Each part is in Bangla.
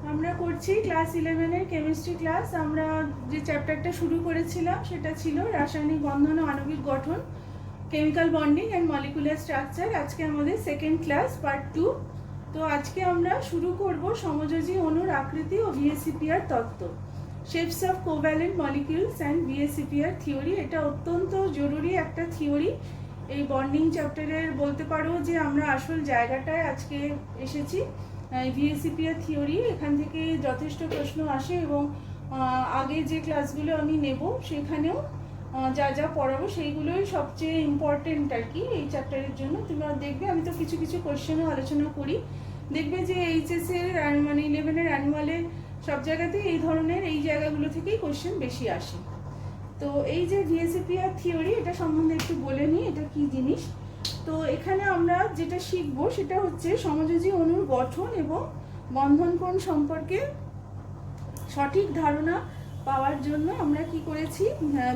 আমরা করছি ক্লাস 11-এর কেমিস্ট্রি ক্লাস। আমরা যে চ্যাপ্টারটা শুরু করেছিলাম সেটা ছিল রাসায়নিক বন্ধন ও আণবিক গঠন, chemical bonding and molecular structure. আজকে আমাদের সেকেন্ড ক্লাস পার্ট 2। তো আজকে আমরা শুরু করব সমযোজী অণুর আকৃতি ও ভিএসিপিআর তত্ত্ব, shapes of covalent molecules and VSEPR theory. এটা অত্যন্ত জরুরি একটা থিওরি এই বন্ডিং চ্যাপ্টারের। বলতে পারো যে আমরা আসল জায়গাটায় আজকে এসেছি। ভিএসিপিআর থিওরি, এখান থেকে যথেষ্ট প্রশ্ন আসে এবং আগে যে ক্লাসগুলো আমি নেব সেখানেও যা যা পড়াবো সেইগুলোই সবচেয়ে ইম্পর্টেন্ট আর কি এই চ্যাপ্টারের জন্য। তোমরা দেখবে আমি তো কিছু কিছু কোয়েশ্চেনও আলোচনা করি, দেখবে যে এইচএসের মানে 11-এর অ্যানুয়ালে সব জায়গাতেই এই ধরনের এই জায়গাগুলো থেকেই কোয়েশ্চেন বেশি আসে। তো এই যে ভিএসিপিআর থিওরি, এটা সম্বন্ধে একটু বলে নিই এটা কি জিনিস। তো এখানে আমরা যেটা শিখবো সেটা হচ্ছে সমযোজী অণুর গঠন এবং বন্ধন কোণ সম্পর্কে সঠিক ধারণা পাওয়ার জন্য আমরা কি করেছি,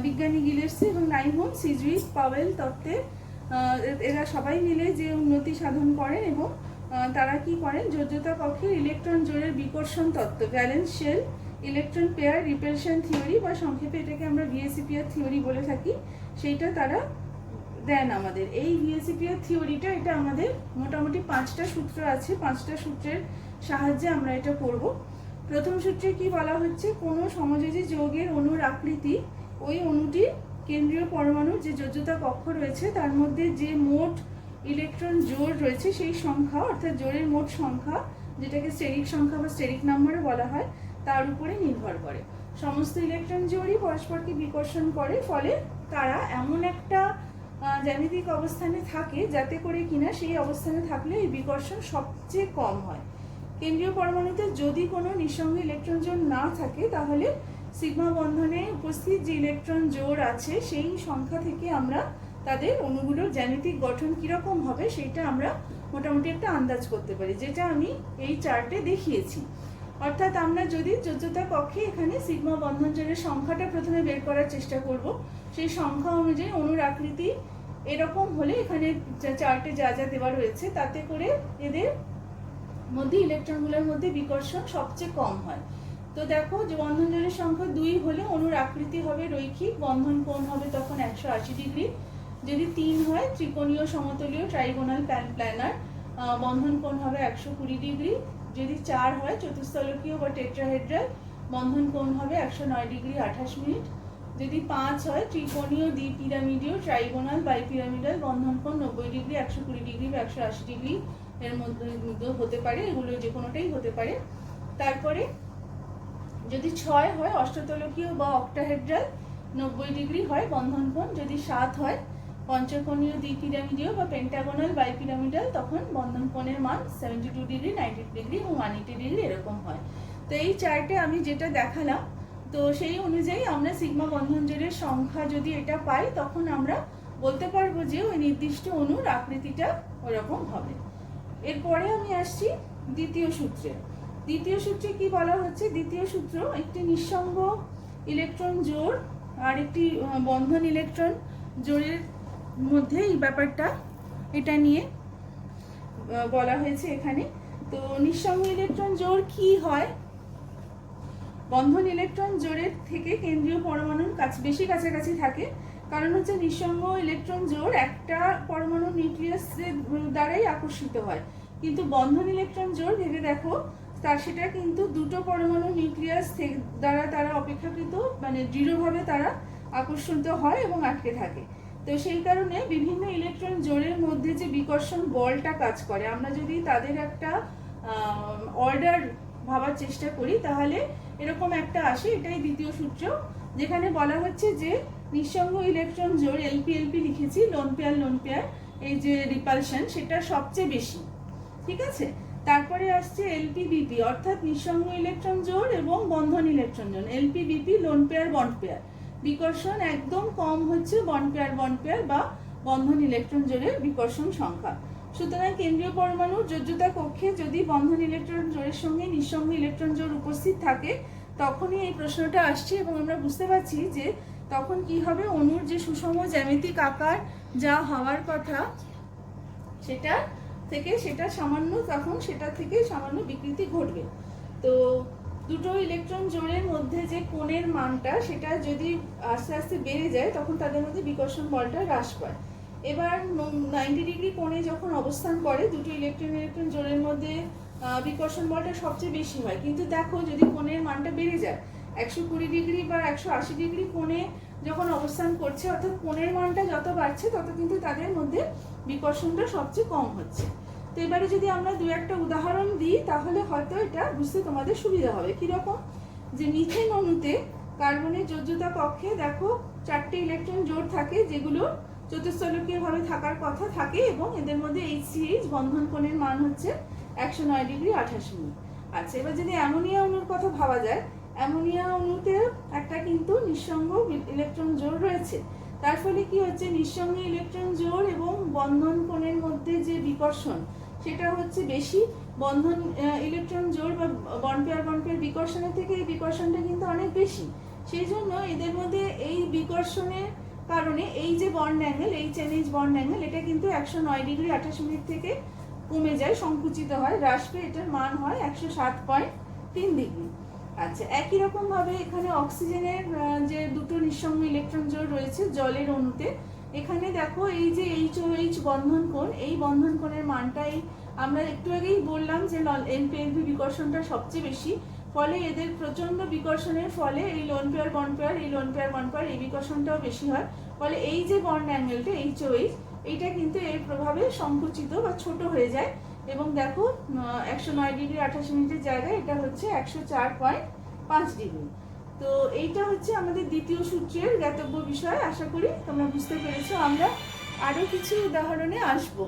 বিজ্ঞানী গিলেরসি এবং নাইমন, সিজউইক, পাওয়েল তত্ত্বের এরা সবাই মিলে যে উন্নতি সাধন করেন এবং তারা কি করেন, যোজ্যতা কক্ষের ইলেকট্রন জোড়ের বিকর্ষণ তত্ত্ব, valence shell electron pair repulsion theory, বা সংক্ষেপে এটাকে আমরা ভিএসিপিআর থিওরি বলে থাকি, সেইটা তারা দেন আমাদের। এই ভিএসিপিআর থিওরিটা, এটা আমাদের মোটামুটি 5টা সূত্র আছে, 5টা সূত্রের সাহায্যে আমরা এটা করব। প্রথম সূত্রে কি বলা হচ্ছে, কোনো সমযোজী যৌগের অণুর আকৃতি ওই অণুটির কেন্দ্রীয় পরমাণুর যে যোজ্যতা কক্ষ রয়েছে তার মধ্যে যে মোট ইলেকট্রন জোড় রয়েছে সেই সংখ্যা, অর্থাৎ জোড়ের মোট সংখ্যা, যেটাকে স্টেরিক সংখ্যা বা স্টেরিক নাম্বারও বলা হয়, তার উপরে নির্ভর করে। সমস্ত ইলেকট্রন জোড়ই পরস্পরকে বিকর্ষণ করে, ফলে তারা এমন একটা জ্যামিতিক অবস্থানে থাকে যাতে করে কিনা সেই অবস্থানে থাকলে এই বিকর্ষণ সবচেয়ে কম হয়। কেন্দ্রীয় পরমাণুতে যদি কোনো নিঃসঙ্গ ইলেকট্রন জোড় না থাকে তাহলে সিগমা বন্ধনে উপস্থিত যে ইলেকট্রন জোড় আছে সেই সংখ্যা থেকে আমরা তাদের অণুগুলোর জ্যামিতিক গঠন কীরকম হবে সেটা আমরা মোটামুটি একটা আন্দাজ করতে পারি, যেটা আমি এই চার্টে দেখিয়েছি। অর্থাৎ আমরা যদি যোজ্যতা কক্ষে এখানে সিগমা বন্ধন জোড়ের সংখ্যাটা প্রথমে বের করার চেষ্টা করব, সেই সংখ্যা অনুযায়ী অণুর আকৃতি এরকম হলে এখানে চার্টে যা যা দেওয়া রয়েছে তাতে করে এদের মধ্যে ইলেকট্রনগুলোর মধ্যে বিকর্ষণ সবচেয়ে কম হয়। তো দেখো যে বন্ধন জোড়ের সংখ্যা 2 হলে অণুর আকৃতি হবে রৈখিক, বন্ধন কোণ হবে তখন 180 ডিগ্রি। যদি 3 হয় ত্রিকোণীয় সমতলীয় ট্রাইগোনাল প্ল্যানার, বন্ধন কোণ হবে 120 ডিগ্রি। যদি 4 হয় চতুস্তলকীয় বা টেট্রাহেড্রাল, বন্ধন কোণ হবে 109 ডিগ্রি 28 মিনিট। যদি 5 হয় ত্রিকোণীয় দ্বিপিরামিডীয় ট্রাইগোনাল বাইপিরামিডাল, বন্ধন কোণ 90 ডিগ্রি 120 ডিগ্রি বা 180 ডিগ্রি এর মধ্যে হতে পারে, এগুলো যে কোনোটাই হতে পারে। তারপরে যদি 6 হয় অষ্টতলকীয় বা অক্টাহেড্রাল, 90 ডিগ্রি হয় বন্ধন কোণ। যদি 7 হয় পঞ্চকোণীয় দ্বিপিরামিডীয় বা পেন্টাগোনাল বাইপিরামিডাল, তখন বন্ধন কোণের মান 72 ডিগ্রি 90 ডিগ্রি এবং 180 ডিগ্রি এরকম হয়। তো এই চার্টে আমি যেটা দেখালাম, তো সেই অনুযায়ী আমরা সিগমা বন্ধন জোড়ের সংখ্যা যদি এটা পাই তখন আমরা বলতে পারবো যে ওই নির্দিষ্ট অণুর আকৃতিটা ওরকম হবে। এরপরে আমি আসছি দ্বিতীয় সূত্রে। দ্বিতীয় সূত্রে কি বলা হচ্ছে, দ্বিতীয় সূত্র একটি নিঃসঙ্গ ইলেকট্রন জোড় আর একটি বন্ধন ইলেকট্রন জোড়ের মধ্যে এই ব্যাপারটা এটা নিয়ে বলা হয়েছে এখানে। তো নিঃসঙ্গ ইলেকট্রন জোড় কি হয়, বন্ধন ইলেকট্রন জোড়ের থেকে কেন্দ্রীয় পরমাণুর বেশি কাছাকাছি থাকে, কারণ হচ্ছে নিঃসঙ্গ ইলেকট্রন জোড় একটা পরমাণু নিউক্লিয়াসের দ্বারাই আকর্ষিত হয়, কিন্তু বন্ধন ইলেকট্রন জোড় ভেবে দেখো সেটা কিন্তু দুটো পরমাণু নিউক্লিয়াস দ্বারা তারা অপেক্ষাকৃত মানে দৃঢ়ভাবে তারা আকর্ষিত হয় এবং আটকে থাকে। তো সেই কারণে বিভিন্ন ইলেকট্রন জোড়ের মধ্যে যে বিকর্ষণ বলটা কাজ করে, আমরা যদি তাদের একটা অর্ডার ভাবার চেষ্টা করি তাহলে এরকম একটা আসে। এটাই দ্বিতীয় সূত্র, যেখানে বলা হচ্ছে যে নিঃসঙ্গ ইলেকট্রন জোড় এলপি লিখেছি, লোন পেয়ার, এই যে রিপালশন সেটা সবচেয়ে বেশি, ঠিক আছে। তারপরে আসছে এলপি অর্থাৎ নিঃসঙ্গ ইলেকট্রন জোড় এবং বন্ধন ইলেকট্রন জোড়, LP lone pair bond pair, বিকর্ষণ একদম কম হচ্ছে বন্ড পেয়ার বা বন্ধন ইলেকট্রন জোড়ের বিকর্ষণ সংখ্যা। সুতরাং কেন্দ্রীয় পরমাণুর যোজ্যতা কক্ষে যদি বন্ধন ইলেকট্রন জোড়ের সঙ্গে নিঃসঙ্গ ইলেকট্রন জোড় উপস্থিত থাকে তখনই এই প্রশ্নটা আসছে, এবং আমরা বুঝতে পারছি যে তখন কি হবে, অণুর যে সুষম জ্যামিতিক আকার যা হওয়ার কথা সেটা থেকে সেটা সামান্য বিকৃতি ঘটবে। তো দুটো ইলেকট্রন জোড়ের মধ্যে যে কোণের মানটা সেটা যদি আস্তে আস্তে বেড়ে যায় তখন তাদের মধ্যে বিকর্ষণ বলটা হ্রাস পায়। এবার 90 ডিগ্রি কোণে যখন অবস্থান করে দুটো ইলেকট্রন জোড়ের মধ্যে বিকর্ষণ বলটা সবচেয়ে বেশি হয়। কিন্তু দেখো যদি কোণের মানটা বেড়ে যায় 120 ডিগ্রি বা 180 ডিগ্রি কোণে যখন অবস্থান করছে, অর্থাৎ কোণের মানটা যত বাড়ছে তত কিন্তু তাদের মধ্যে বিকর্ষণটা সবচেয়ে কম হচ্ছে। তো এবারে যদি আমরা দু একটা উদাহরণ দিই তাহলে হয়তো এটা বুঝতে তোমাদের সুবিধা হবে। কিরকম, যে মিথেন অণুতে কার্বনের যোজ্যতা কক্ষে দেখো 4টে ইলেকট্রন জোড় থাকে যেগুলো চতুস্তলকীয়ভাবে থাকার কথা থাকে, এবং এদের মধ্যে HCH বন্ধন কোণের মান হচ্ছে 109 ডিগ্রি 28 মিনিট। আচ্ছা, এবার যদি অ্যামোনিয়া অণুর কথা ভাবা যায়, অ্যামোনিয়া অণুতে একটা কিন্তু নিঃসঙ্গ ইলেকট্রন জোড় রয়েছে। তার ফলে কি হচ্ছে, নিঃসঙ্গ ইলেকট্রন জোড় এবং বন্ধন কোণের মধ্যে যে বিকর্ষণ সেটা হচ্ছে বেশি। বন্ধন ইলেকট্রন জোড় বা বন্ড পেয়ার বিকর্ষণের থেকে এই বিকর্ষণটা কিন্তু অনেক বেশি। সেই জন্য এদের মধ্যে এই বিকর্ষণের কারণে এই যে বন্ড অ্যাঙ্গেল, এই NH বন্ড অ্যাঙ্গেল, এটা কিন্তু 109 ডিগ্রি 28 মিনিট থেকে কমে যায়, সংকুচিত হয়, হ্রাস পেয়ে এটার মান হয় 107.3 ডিগ্রি। আচ্ছা, একই রকম ভাবে এখানে অক্সিজেনের যে দুটো নিঃসঙ্গ ইলেকট্রন জোড় রয়েছে জলের অণুতে, এখানে দেখো এই যে HOH বন্ধন কোণ, এই বন্ধন কোণের মানটাই আমরা একটু আগেই বললাম যে NP-NP বিকর্ষণটা সবচেয়ে বেশি। ফলে এদের প্রচন্ড বিকর্ষণের ফলে এই লোন পেয়ার বন্ড পেয়ার, এই লোন পেয়ার বন্ড পেয়ার, এই বিকর্ষণটাও বেশি হয়। ফলে এই যে বন্ড অ্যাঙ্গেলটা HOH, এইটা কিন্তু এর প্রভাবে সংকুচিত বা ছোট হয়ে যায়, এবং দেখো 109 ডিগ্রি 28 মিনিটের জায়গায় এটা হচ্ছে 104.5 ডিগ্রি। তো এইটা হচ্ছে আমাদের দ্বিতীয় সূত্রের জ্ঞাতব্য বিষয়। আশা করি তোমরা বুঝতে পেরেছো। আমরা আরো কিছু উদাহরণে আসব।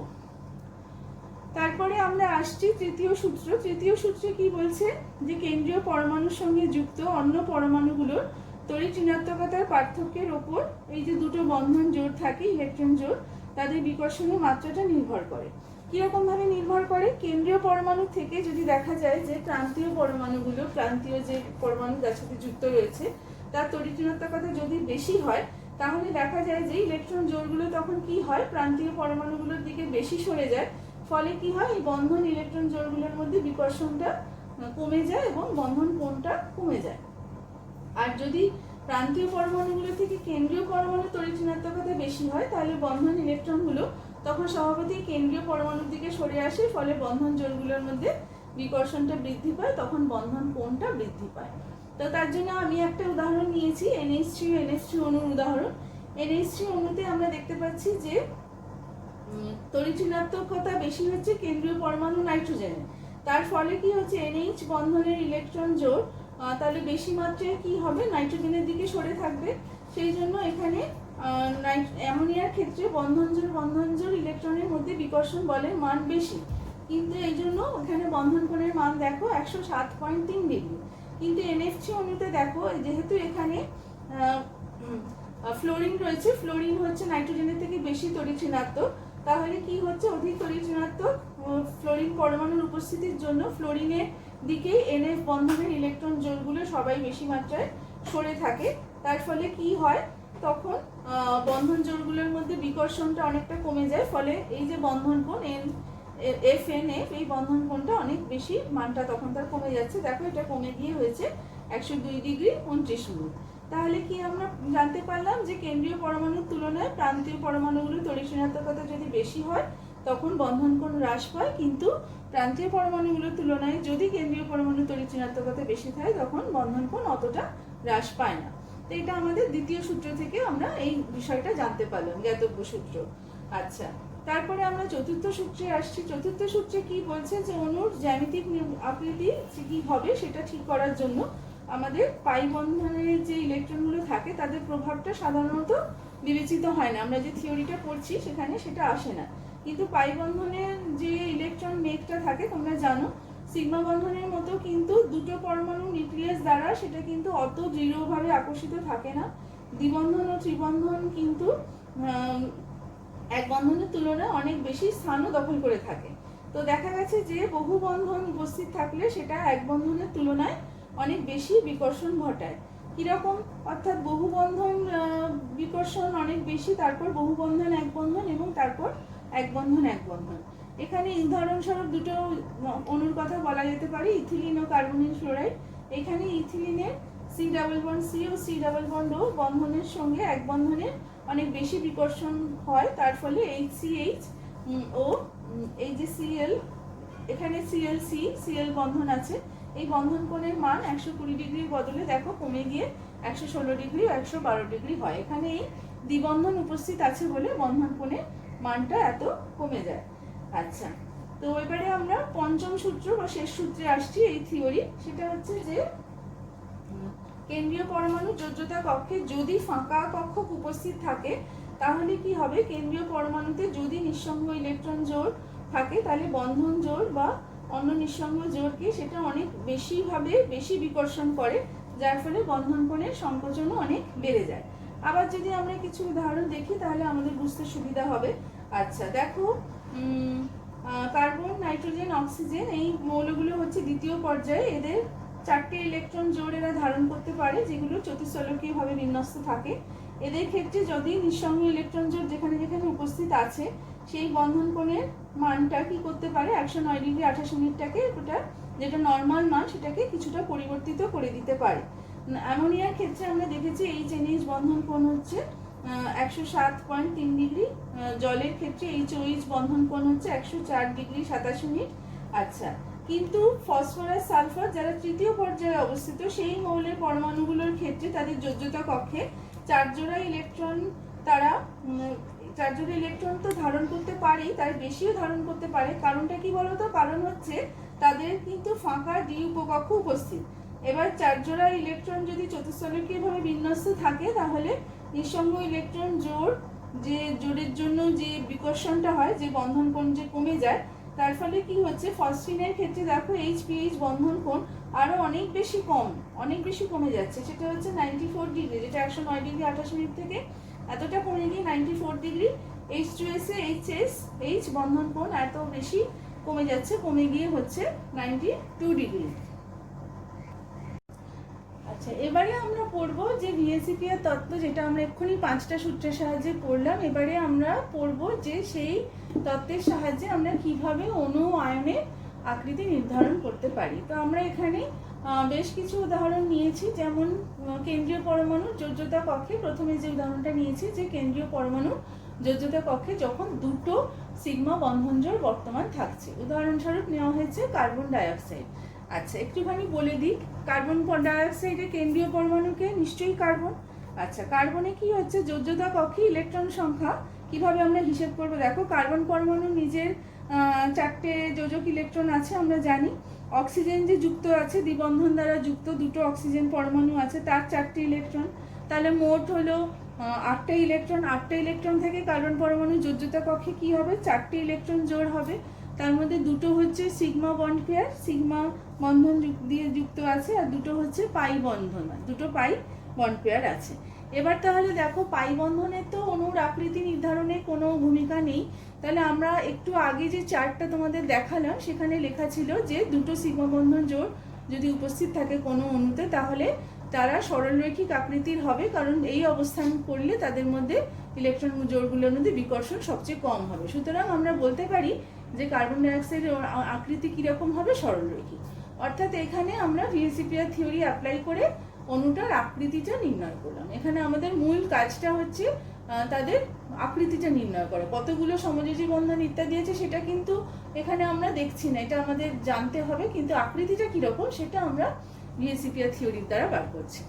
তারপরে আমরা আসছি তৃতীয় সূত্র। তৃতীয় সূত্রে কি বলছে, যে কেন্দ্রীয় পরমাণুর সঙ্গে যুক্ত অন্য পরমাণুগুলোর তড়িৎ ঋণাত্মকতার পার্থক্যের ওপর এই যে দুটো বন্ধন জোড় থাকে ইলেকট্রন জোড়, তাদের বিকর্ষণের মাত্রাটা নির্ভর করে। কিরকম ভাবে নির্ভর করে, কেন্দ্রীয় পরমাণু থেকে যদি দেখা যায় যে প্রান্তীয় পরমাণুগুলো, প্রান্তীয় যে পরমাণু যার সাথে যুক্ত রয়েছে তার তড়িৎ ঋণাত্মকতা যদি বেশি হয়, তাহলে দেখা যায় যে ইলেকট্রন জোড়গুলো তখন কি হয়, প্রান্তীয় পরমাণুগুলোর দিকে বেশি সরে যায়। ফলে কি হয়, এই বন্ধন ইলেকট্রন জোড়গুলোর মধ্যে বিকর্ষণটা কমে যায় এবং বন্ধন কোণটা কমে যায়। আর যদি প্রান্তীয় পরমাণুগুলো থেকে কেন্দ্রীয় পরমাণু তড়িৎ ঋণাত্মকতা বেশি হয়, তাহলে বন্ধন ইলেকট্রনগুলো তখন স্বভাবতই কেন্দ্রীয় পরমাণুর দিকে সরে আসে, ফলে বন্ধন জোড়গুলোর মধ্যে বিকর্ষণটা বৃদ্ধি পায়, তখন বন্ধন কোণটা বৃদ্ধি পায়। তো তার জন্য আমি একটা উদাহরণ নিয়েছি NH3 ও NH3 অণুর উদাহরণ। NH3 অণুতে আমরা দেখতে পাচ্ছি যে তড়িৎ ঋণাত্মকতা বেশি হচ্ছে কেন্দ্রীয় পরমাণু নাইট্রোজেনের। তার ফলে কি হচ্ছে, NH বন্ধনের ইলেকট্রন জোড় তাহলে বেশি মাত্রায় কি হবে, নাইট্রোজেনের দিকে সরে থাকবে। সেই জন্য এখানে অ্যামোনিয়ার ক্ষেত্রে বন্ধন জোড় ইলেকট্রনের মধ্যে বিকর্ষণ বলের মান বেশি, কিন্তু এই জন্য এখানে বন্ধন কোণের মান দেখো 107.3 ডিগ্রি। কিন্তু NH3 অণুতে দেখো, যেহেতু এখানে ফ্লোরিন রয়েছে, ফ্লোরিন হচ্ছে নাইট্রোজেনের থেকে বেশি তড়িৎ ঋণাত্মক, তাহলে কি হচ্ছে, অধিক তড়িৎ ঋণাত্মক ফ্লোরিন পরমাণুর উপস্থিতির জন্য ফ্লোরিনের দিকে NF বন্ধনের ইলেকট্রন জোড়গুলো সবাই বেশি মাত্রায় সরে থাকে। তার ফলে কি হয়, তখন বন্ধন জোড়গুলোর মধ্যে বিকর্ষণটা অনেকটা কমে যায়। ফলে এই যে বন্ধন কোণ FNF, এই বন্ধন কোণটা অনেক বেশি, মানটা তখন তার কমে যাচ্ছে। দেখো এটা কমে গিয়ে হয়েছে 102 ডিগ্রি 29 মিনিট। তাহলে কি আমরা জানতে পারলাম যে কেন্দ্রীয় পরমাণুর তুলনায় প্রান্তীয় পরমাণুগুলো তড়িৎ ঋণাত্মকতা যদি বেশি হয় তখন বন্ধন কোণ হ্রাস পায়, কিন্তু প্রান্তীয় পরমাণুগুলোর তুলনায় যদি কেন্দ্রীয় পরমাণু তড়িৎ ঋণাত্মকতা বেশি থাকে তখন বন্ধন কোণ অতটা হ্রাস পায় না। তো এটা আমাদের দ্বিতীয় সূত্র থেকে আমরা এই বিষয়টা জানতে পারলাম, জ্ঞাতব্য সূত্র। আচ্ছা, তারপরে আমরা চতুর্থ সূত্রে আসছি। চতুর্থ সূত্রে কি বলছে, যে অণুর জ্যামিতিক আকৃতি কি হবে সেটা ঠিক করার জন্য আমাদের পাই বন্ধনের যে ইলেকট্রনগুলো থাকে তাদের প্রভাবটা সাধারণত বিবেচিত হয় না। আমরা যে থিওরিটা পড়ছি সেখানে সেটা আসে না, কিন্তু পাই বন্ধনের যে ইলেকট্রন মেঘটা থাকে তোমরা জানো, সিগমা বন্ধনের মতো কিন্তু দুটো পরমাণু নিউক্লিয়াস দ্বারা সেটা কিন্তু অত দৃঢ়ভাবে আকর্ষিত থাকে না। দ্বিবন্ধন ও ত্রিবন্ধন কিন্তু এক বন্ধনের তুলনায় অনেক বেশি স্থানও দখল করে থাকে। তো দেখা গেছে যে বহু বন্ধন উপস্থিত থাকলে সেটা এক বন্ধনের তুলনায় অনেক বেশি বিকর্ষণ ঘটায়। কিরকম, অর্থাৎ বহু বন্ধন বিকর্ষণ অনেক বেশি, তারপর বহু বন্ধন এক বন্ধন, এবং তারপর এক বন্ধন এক বন্ধন। এখানে উদাহরণস্বরূপ দুটো অণুর কথা বলা যেতে পারে, ইথিলিন ও কার্বনিল ফ্লোরাইড। এখানে ইথিলিনের সি ডাবল বন্ড সি ও সি ডাবল বন্ড ও বন্ধনের সঙ্গে এক বন্ধনের অনেক বেশি বিকর্ষণ হয়, তার ফলে HCH ও এই যে Cl, এখানে Cl বন্ধন আছে, এই বন্ধন কোণের মান 120 ডিগ্রির বদলে দেখো কমে গিয়ে 116 ডিগ্রি ও 112 ডিগ্রি হয়। এখানে এই দ্বিবন্ধন উপস্থিত আছে বলে বন্ধন কোণের মানটা এত কমে যায়। আচ্ছা, তো এবারে আমরা পঞ্চম সূত্র বা শেষ সূত্রে আসছি এই থিওরি। সেটা হচ্ছে যে কেন্দ্রীয় পরমাণু যোজ্যতা কক্ষে যদি ফাঁকা কক্ষক উপস্থিত থাকে তাহলে কি হবে, কেন্দ্রীয় পরমাণুতে যদি নিঃসঙ্গ ইলেকট্রন জোড় থাকে তাহলে বন্ধন জোড় বা অন্য নিঃসঙ্গ জোড়কে সেটা অনেক বেশি বিকর্ষণ করে, যার ফলে বন্ধন কোণের সংকোচনও অনেক বেড়ে যায়। আবার যদি আমরা কিছু উদাহরণ দেখি তাহলে আমাদের বুঝতে সুবিধা হবে। আচ্ছা দেখো, কার্বন, নাইট্রোজেন, অক্সিজেন এই মৌলগুলো হচ্ছে দ্বিতীয় পর্যায়ে, এদের 4টে ইলেকট্রন জোড় এরা ধারণ করতে পারে যেগুলো চতুষ্ফলকীয়ভাবে বিন্যস্ত থাকে। এদের ক্ষেত্রে যদি নিঃসঙ্গ ইলেকট্রন জোড় যেখানে যেখানে উপস্থিত আছে সেই বন্ধন কোণের মানটা কি করতে পারে, 109 ডিগ্রি 28 মিনিটটাকে ওটা যেটা নর্মাল মান সেটাকে কিছুটা পরিবর্তিত করে দিতে পারে। অ্যামোনিয়ার ক্ষেত্রে আমরা দেখেছি HNH বন্ধন কোণ হচ্ছে 107.3 ডিগ্রি, জলের ক্ষেত্রে HOH বন্ধন কোণ হচ্ছে 104 ডিগ্রি 27 মিনিট। আচ্ছা, কিন্তু ফসফরাস, সালফার যারা তৃতীয় পর্যায়ে অবস্থিত সেই মৌলের পরমাণুগুলোর ক্ষেত্রে তাদের যোজ্যতা কক্ষে 4 জোড়া ইলেকট্রন তো ধারণ করতে পারেই, তার বেশিও ধারণ করতে পারে। কারণটা কি বলতো, কারণ হচ্ছে তাদের কিন্তু ফাঁকা ডি উপকক্ষ উপস্থিত। এবার 4 জোড়া ইলেকট্রন যদি চতুষ্ফলকীয়ভাবে বিন্যস্ত থাকে তাহলে নিঃসঙ্গ ইলেকট্রন জোড়ের জন্য যে বিকর্ষণটা হয়, যে বন্ধন কোণ যে কমে যায়, তার ফলে কি হচ্ছে, ফসফিনের ক্ষেত্রে দেখো HPH বন্ধন কোণ আরো অনেক বেশি কমে যাচ্ছে। সেটা হচ্ছে 94 ডিগ্রি, যেটা 109 ডিগ্রি 28 মিনিট থেকে এতটা কমে গিয়ে 94 ডিগ্রি। H2S এ HH বন্ধন কোণ এত বেশি কমে যাচ্ছে, কমে গিয়ে হচ্ছে 92 ডিগ্রি। আচ্ছা, এবারে আমরা পড়বো যে ভিএসিপিআর তত্ত্ব, যেটা আমরা এক্ষুনি 5টা সূত্রের সাহায্যে পড়লাম। এবারে আমরা পড়বো যে সেই তত্ত্বের সাহায্যে আমরা কিভাবে অণু আয়নের আকৃতি নির্ধারণ করতে পারি। তো আমরা এখানে বেশ কিছু উদাহরণ নিয়েছি, যেমন কেন্দ্রীয় পরমাণুর যোজ্যতা কক্ষে প্রথমে যে উদাহরণটা নিয়েছি, যে কেন্দ্রীয় পরমাণু যোজ্যতা কক্ষে যখন দুটো সিগমা বন্ধন জোড় বর্তমান থাকছে। উদাহরণস্বরূপ নেওয়া হয়েছে কার্বন ডাইঅক্সাইড। আচ্ছা, একটুখানি বলে দিই, কার্বন ডাইঅক্সাইডের কেন্দ্রীয় পরমাণুকে নিশ্চয়ই কার্বন। আচ্ছা, কার্বনে কি হচ্ছে, যোজ্যতা কক্ষে ইলেকট্রন সংখ্যা কিভাবে আমরা হিসেব করব, দেখো কার্বন পরমাণু নিজের 4টে যোজক ইলেকট্রন আছে আমরা জানি। অক্সিজেন যে যুক্ত আছে, দ্বিবন্ধন দ্বারা যুক্ত দুটো অক্সিজেন পরমাণু আছে, তার 4টে ইলেকট্রন, তাহলে মোট হলো 8টা ইলেকট্রন। 8টা ইলেকট্রন থেকে কার্বন পরমাণু যোজ্যতা কক্ষে কি হবে, 4টে ইলেকট্রন জোড় হবে। তার মধ্যে দুটো হচ্ছে সিগমা বন্ড পেয়ার, সিগমা বন্ধন দিয়ে যুক্ত আছে, আর দুটো হচ্ছে পাই বন্ধন, দুটো পাই বন্ড পেয়ার আছে। এবার তাহলে দেখো, পাই বন্ধনের তো অণুর আকৃতি নির্ধারণে কোনো ভূমিকা নেই, তাহলে আমরা একটু আগে যে চার্টটা তোমাদের দেখালাম সেখানে লেখা ছিল যে দুটো সিগমা বন্ধন জোড় যদি উপস্থিত থাকে কোনো অণুতে তাহলে তারা সরলরৈখিক আকৃতির হবে, কারণ এই অবস্থান করলে তাদের মধ্যে ইলেকট্রন জোড়গুলোর মধ্যে বিকর্ষণ সবচেয়ে কম হবে। সুতরাং আমরা বলতে পারি যে কার্বন ডাইঅক্সাইডের আকৃতি কিরকম হবে, সরলরৈখিক। অর্থাৎ এখানে আমরা ভিএসিপিআর থিওরি অ্যাপ্লাই করে অণুটার আকৃতিটা নির্ণয় করলাম। এখানে আমাদের মূল কাজটা হচ্ছে তাদের আকৃতিটা নির্ণয় করা। কতগুলো সমযোজী বন্ধন ইত্যাদি আছে সেটা কিন্তু এখানে আমরা দেখছি না, এটা আমাদের জানতে হবে, কিন্তু আকৃতিটা কিরকম সেটা আমরা ভিএসিপিআর থিওরির দ্বারা বার করছি।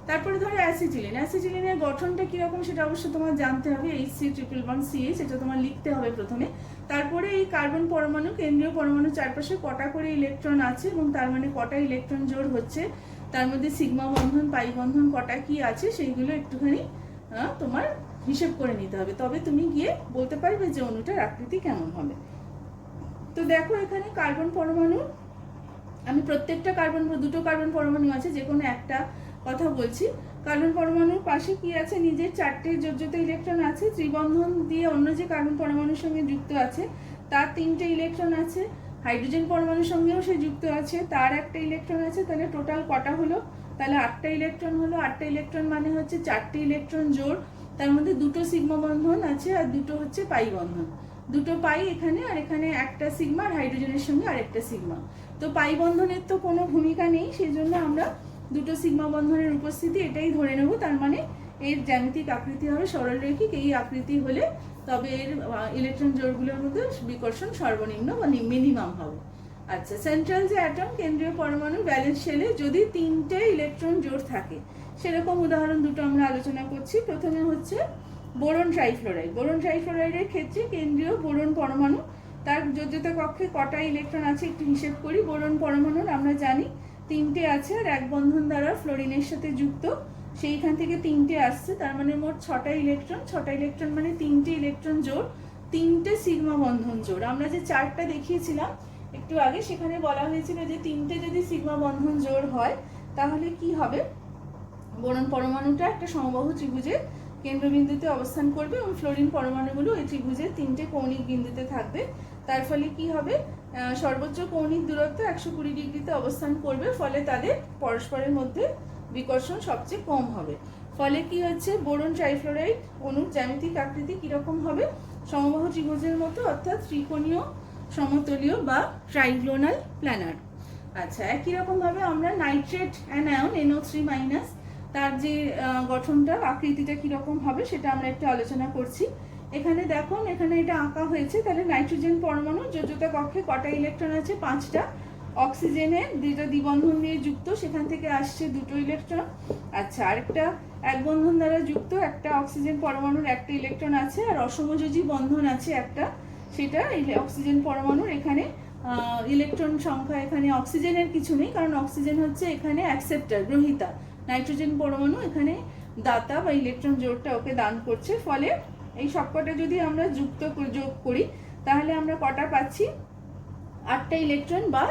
তারপরে ধরো অ্যাসিটিলিনের গঠনটা কিরকম সেটা অবশ্য তোমার জানতে হবে, HC∠CH, এটা তোমার লিখতে হবে প্রথমে। তারপরে এই কার্বন পরমাণু, কেন্দ্রীয় পরমাণু চারপাশে কটা করে ইলেকট্রন আছে এবং তার মানে কটা ইলেকট্রন জোড় হচ্ছে, তার মধ্যে সিগমা বন্ধন, পাই বন্ধন কটা কি আছে সেইগুলো একটুখানি তোমার হিসেব করে নিতে হবে, তবে তুমি গিয়ে বলতে পারবে যে অণুটার আকৃতি কেমন হবে। তো দেখো, এখানে কার্বন পরমাণু, আমি প্রত্যেকটা দুটো কার্বন পরমাণু আছে, যে কোনো একটা কথা বলছি। কার্বন পরমাণুর পাশে কি আছে, নিজের 4টে যোজ্যতা ইলেকট্রন আছে, ত্রিবন্ধন দিয়ে অন্য যে কার্বন পরমাণুর সঙ্গে যুক্ত আছে তার 3টে ইলেকট্রন আছে, হাইড্রোজেন পরমাণুর সঙ্গেও সে যুক্ত আছে, তার একটা ইলেকট্রন আছে, তাহলে টোটাল কটা হলো, তাহলে 8টা ইলেকট্রন হলো। 8টা ইলেকট্রন মানে হচ্ছে 4টে ইলেকট্রন জোড়, তার মধ্যে দুটো সিগমা বন্ধন আছে আর দুটো হচ্ছে পাই বন্ধন। দুটো পাই এখানে, আর এখানে একটা সিগমা আর হাইড্রোজেনের সঙ্গে আরেকটা সিগমা। তো পাই বন্ধনের তো কোনো ভূমিকা নেই, সেই জন্য আমরা দুটো সিগমা বন্ধনের উপস্থিতি এটাই ধরে নেব। তার মানে এর জ্যামিতিক আকৃতি হবে সরলরৈখিক। এই আকৃতি হলে তবে এর ইলেকট্রন জোড়গুলোর মধ্যে বিকর্ষণ সর্বনিম্ন বা মিনিমাম হবে। আচ্ছা, সেন্ট্রাল যে অ্যাটম, কেন্দ্রীয় পরমাণু, ব্যালেন্স শেলে যদি 3টে ইলেকট্রন জোড় থাকে, সেরকম উদাহরণ দুটো আমরা আলোচনা করছি। প্রথমে হচ্ছে বোরন ট্রাইফ্লোরাইড। বোরন ট্রাইফ্লোরাইডের ক্ষেত্রে কেন্দ্রীয় বোরন পরমাণু, তার যোজ্যতা কক্ষে কটা ইলেকট্রন আছে একটু হিসেব করি। বোরন পরমাণুর আমরা জানি 3টে আছে, আর এক বন্ধন দ্বারা ফ্লোরিনের সাথে যুক্ত, সেইখান থেকে 3টে আসছে, তার মানে মোট 6টা ইলেকট্রন। 6টা ইলেকট্রন মানে 3টে ইলেকট্রন জোড়, 3টে সিগমা বন্ধন জোড়। আমরা যে চার্টটা দেখিয়েছিলাম একটু আগে, সেখানে বলা হয়েছিল যে 3টে যদি সিগমা বন্ধন জোড় হয় তাহলে কি হবে, বোরন পরমাণুটা একটা সমবাহু ত্রিভুজের কেন্দ্রবিন্দুতে অবস্থান করবে এবং ফ্লোরিন পরমাণুগুলো এই ত্রিভুজের 3টে কৌণিক বিন্দুতে থাকবে। তার ফলে কি হবে, সর্বোচ্চ কৌণিক দূরত্ব 120 ডিগ্রিতে অবস্থান করবে, ফলে তাদের পরস্পরের মধ্যে বিকর্ষণ সবচেয়ে কম হবে। ফলে কি হচ্ছে, বোরন ট্রাইফ্লোরাইড অণুর জ্যামিতিক আকৃতি কিরকম হবে, সমবাহু ত্রিভুজের মতো, অর্থাৎ ত্রিকোণীয়, সমতলীয় বা ট্রাইগোনাল প্ল্যানার। আচ্ছা, একই রকম ভাবে আমরা নাইট্রেট অ্যানায়ন NO3- তার যে গঠনটা, আকৃতিটা কিরকম হবে সেটা আমরা একটু আলোচনা করছি। এখানে দেখো, এখানে এটা আঁকা হয়েছে। তাহলে নাইট্রোজেন পরমাণু যোজ্যতা কক্ষে কটা ইলেকট্রন আছে, 5টা। অক্সিজেনের 2টা দ্বিবন্ধন দিয়ে যুক্ত, সেখান থেকে আসছে 2টো ইলেকট্রন। আচ্ছা, আরেকটা এক বন্ধন দ্বারা যুক্ত একটা অক্সিজেন পরমাণুর একটা ইলেকট্রন আছে, আর অসমযোজী বন্ধন আছে একটা, সেটা অক্সিজেন পরমাণুর এখানে ইলেকট্রন সংখ্যা, এখানে অক্সিজেনের কিছু নেই, কারণ অক্সিজেন হচ্ছে এখানে অ্যাকসেপ্টার, গ্রহীতা। নাইট্রোজেন পরমাণু এখানে দাতা বা ইলেকট্রন জোড়টা ওকে দান করছে। ফলে এই সবকটা যদি আমরা যোগ করি তাহলে আমরা কটা পাচ্ছি, 8টা ইলেকট্রন বা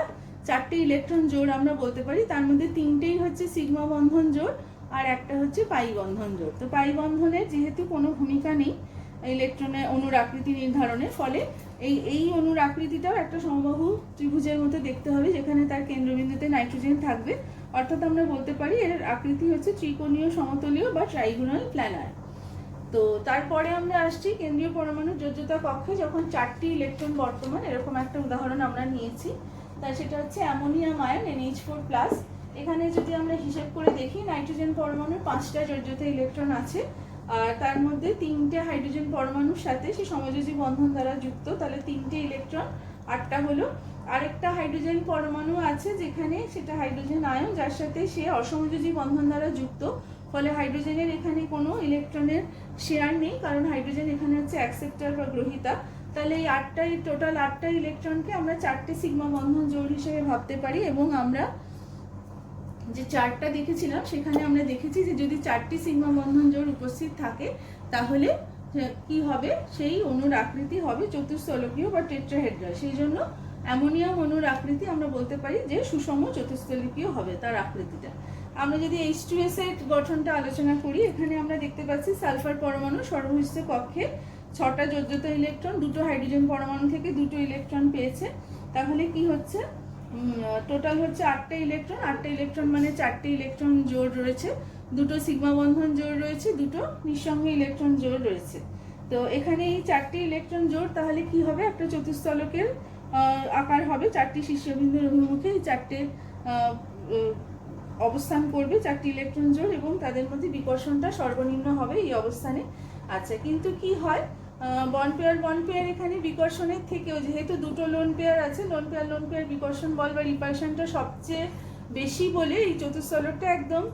4টে ইলেকট্রন জোড় আমরা বলতে পারি। তার মধ্যে 3টেই হচ্ছে সিগমা বন্ধন জোড় আর একটা হচ্ছে পাই বন্ধন জোড়। তো পাই বন্ধনের যেহেতু কোনো ভূমিকা নেই ইলেকট্রনের অণুর আকৃতি নির্ধারণের, ফলে এই অণুর আকৃতিটাও একটা সমবাহু ত্রিভুজের মতো দেখতে হবে, যেখানে তার কেন্দ্রবিন্দুতে নাইট্রোজেন থাকবে। অর্থাৎ আমরা বলতে পারি এর আকৃতি হচ্ছে ত্রিকোণীয়, সমতলীয় বা ট্রাইগোনাল প্ল্যানার। তো তারপরে আমরা আসছি কেন্দ্রীয় পরমাণু যোজ্যতা কক্ষে যখন 4টি ইলেকট্রন বর্তমান, এরকম একটা উদাহরণ আমরা নিয়েছি। তাই সেটা হচ্ছে অ্যামোনিয়াম আয়ন NH4+। এখানে যদি আমরা হিসেব করে দেখি, নাইট্রোজেন পরমাণুর 5টা যোজ্যতা ইলেকট্রন আছে, আর তার মধ্যে 3টে হাইড্রোজেন পরমাণুর সাথে সে সমযোজী বন্ধন দ্বারা যুক্ত, তাহলে 3টে ইলেকট্রন, 8টা হলো। আরেকটা হাইড্রোজেন পরমাণু আছে যেখানে সেটা হাইড্রোজেন আয়ন, যার সাথে সে অসমযোজী বন্ধন দ্বারা যুক্ত, ফলে হাইড্রোজেনের এখানে কোনো ইলেকট্রনের শেয়ার নেই, কারণ হাইড্রোজেন এখানে হচ্ছে অ্যাকসেপ্টার বা গ্রহীতা। তাহলে এই টোটাল 8টা ইলেকট্রনকে আমরা 4টে সিগমা বন্ধন জোড় হিসেবে ভাবতে পারি। এবং আমরা যে চার্টটা দেখেছিলাম সেখানে আমরা দেখেছি যে যদি 4টি সিগমা বন্ধন জোড় উপস্থিত থাকে তাহলে কি হবে, সেই অণুর আকৃতি হবে চতুস্থলকীয় বা টেট্রাহেড্রাল। সেই জন্য অ্যামোনিয়াম অণুর আকৃতি আমরা বলতে পারি যে সুষম চতুস্থলকীয় হবে তার আকৃতিটা। আমরা যদি H2S এর গঠনটা আলোচনা করি, এখানে আমরা দেখতে পাচ্ছি সালফার পরমাণু সর্বহিষ্ঠ কক্ষে 6টা যোজ্যতা ইলেকট্রন, 2টো হাইড্রোজেন পরমাণু থেকে 2টো ইলেকট্রন পেয়েছে। তাহলে কি হচ্ছে, টোটাল হচ্ছে 8টা ইলেকট্রন। 8টা ইলেকট্রন মানে 4টে ইলেকট্রন জোড় রয়েছে, 2টো সিগমা বন্ধন জোড় রয়েছে, 2টো নিঃসঙ্গ ইলেকট্রন জোড় রয়েছে। তো এখানে এই 4টে ইলেকট্রন জোড় তাহলে কি হবে, একটা চতুস্থলকের আকার হবে। 4টি শীর্ষবিন্দুর অভিমুখে এই 4টে অবস্থান করবে, 4টি ইলেকট্রন জোড়, এবং তাদের মধ্যে বিকর্ষণটা সর্বনিম্ন হবে এই অবস্থানে। আচ্ছা, কিন্তু কি হয়, বন্ড পেয়ার এখানে বিকর্ষণের থেকেও, যেহেতু 2টো লোন পেয়ার আছে, লোন পেয়ার বিকর্ষণ বল বা রিপালশনটা সবচেয়ে বেশি বলে এই চতুস্থলকটা একদম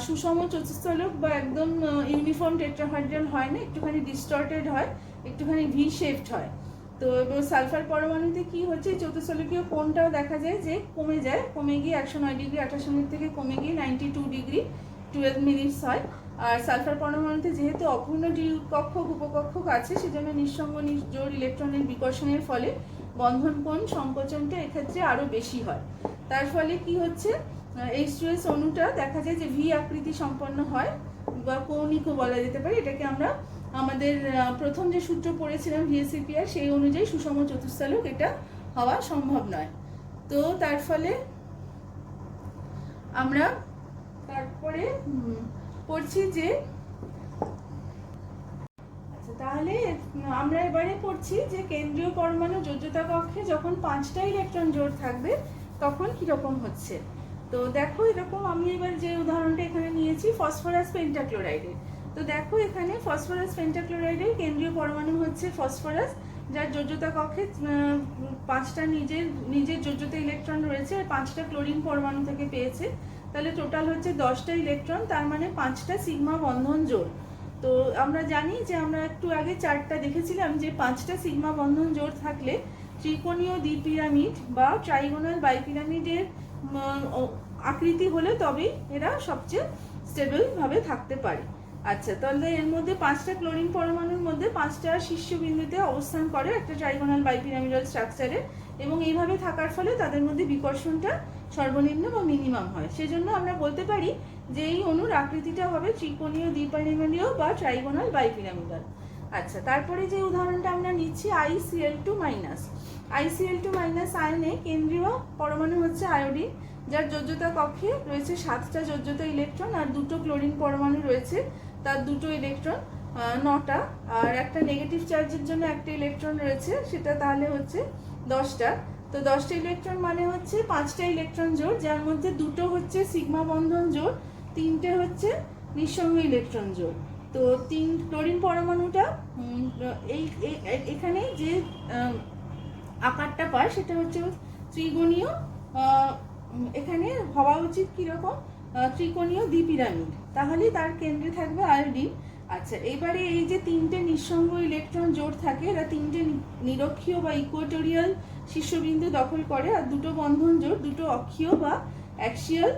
সুষম চতুস্থলক বা একদম ইউনিফর্ম টেট্রাহেড্রাল হয় না, একটুখানি ডিস্টর্টেড হয়, একটুখানি ভি শেপড হয়। তো সালফার পরমাণুতে কি হচ্ছে, চতুস্থলকীয় কোণটাও দেখা যায় যে কমে গিয়ে 109 ডিগ্রি 28 মিনিট থেকে কমে গিয়ে 92 ডিগ্রি 12 মিনিটস হয়। আর সালফার পরমাণুতে যেহেতু অপূর্ণ দ্বিকক্ষক উপকক্ষক আছে, সেজন্য নিঃসঙ্গ জোড় ইলেকট্রনের বিকর্ষণের ফলে বন্ধন কোণ সংকোচনটা এক্ষেত্রে আরও বেশি হয়। তার ফলে কি হচ্ছে, H2S অণুটা দেখা যায় যে ভি আকৃতি সম্পন্ন হয় বা কৌণিকও বলা যেতে পারে। এটাকে আমরা আমাদের প্রথম যে সূত্র পড়েছিলাম VSEPR, সেই অনুযায়ী সুষম চতুস্থলক এটা হওয়া সম্ভব নয়। তো তার ফলে আমরা তারপরে পড়ছি যে আচ্ছা, তাহলে আমরা এবারে পড়ছি যে কেন্দ্রীয় পরমাণু যোজ্যতা কক্ষে যখন 5টা ইলেকট্রন জোড় থাকবে তখন কিরকম হচ্ছে। তো দেখো, এরকম আমি এবার যে উদাহরণটা এখানে নিয়েছি ফসফরাস পেন্টাক্লোরাইডের। তো দেখো, এখানে ফসফরাস পেন্টাক্লোরাইডের কেন্দ্রীয় পরমাণু হচ্ছে ফসফরাস, যার যোজ্যতা কক্ষে 5টা নিজের যোজ্যতা ইলেকট্রন রয়েছে, আর 5টা ক্লোরিন পরমাণু থেকে পেয়েছে। তাহলে টোটাল হচ্ছে 10টা ইলেকট্রন, তার মানে 5টা সিগমা বন্ধন জোড়। তো আমরা জানি যে আমরা একটু আগে চার্টটা দেখেছিলাম যে 5টা সিগমা বন্ধন জোড় থাকলে ত্রিকোণীয় দ্বিপিরামিড বা ট্রাইগোনাল বাইপিরামিডের আকৃতি হলে তবেই এরা সবচেয়ে স্টেবল ভাবে থাকতে পারে। আচ্ছা, তাহলে এর মধ্যে 5টা ক্লোরিন পরমাণুর মধ্যে 5টা শীর্ষবিন্দুতে অবস্থান করে একটা ট্রাইগোনাল বাইপিরামিডাল স্ট্রাকচারে, এবং এইভাবে থাকার ফলে তাদের মধ্যে বিকর্ষণটা সর্বনিম্ন বা মিনিমাম হয়। সেজন্য আমরা বলতে পারি যে এই অণুর আকৃতিটা হবে ত্রিকোণীয় দ্বিপিরামিডীয় বা ট্রাইগোনাল বাইপিরামিডাল। আচ্ছা, তারপরে যে উদাহরণটা আমরা নিচ্ছি ICl2-। ICl2- আয়নে কেন্দ্রীয় পরমাণু হচ্ছে আয়োডিন, যার যোজ্যতা কক্ষে রয়েছে 7টা যোজ্যতা ইলেকট্রন, আর 2টো ক্লোরিন পরমাণু রয়েছে, তার 2টো ইলেকট্রন 9টা, আর একটা নেগেটিভ চার্জের জন্য একটা ইলেকট্রন রয়েছে, সেটা তাহলে হচ্ছে 10টা। তো 10টা ইলেকট্রন মানে হচ্ছে 5টা ইলেকট্রন জোড়, যার মধ্যে 2টো হচ্ছে সিগমা বন্ধন জোড়, 3টে হচ্ছে নিঃসঙ্গ ইলেকট্রন জোড়। তো 3 ক্লোরিন পরমাণুটা এখানে যে আকারটা পায় সেটা হচ্ছে ত্রিকোণীয়, এখানে হওয়া উচিত কিরকম, ত্রিকোণীয় দ্বিপিরামিড, তাহলে তার কেন্দ্রে থাকবে আয়োডিন। আচ্ছা, এবারে এই যে 3টে নিঃসঙ্গ ইলেকট্রন জোড় থাকে, এরা 3টে নিরক্ষীয় বা ইকুয়েটোরিয়াল শীর্ষবিন্দু দখল করে, আর 2টো বন্ধন জোড় 2টো অক্ষীয় বা অ্যাক্সিয়াল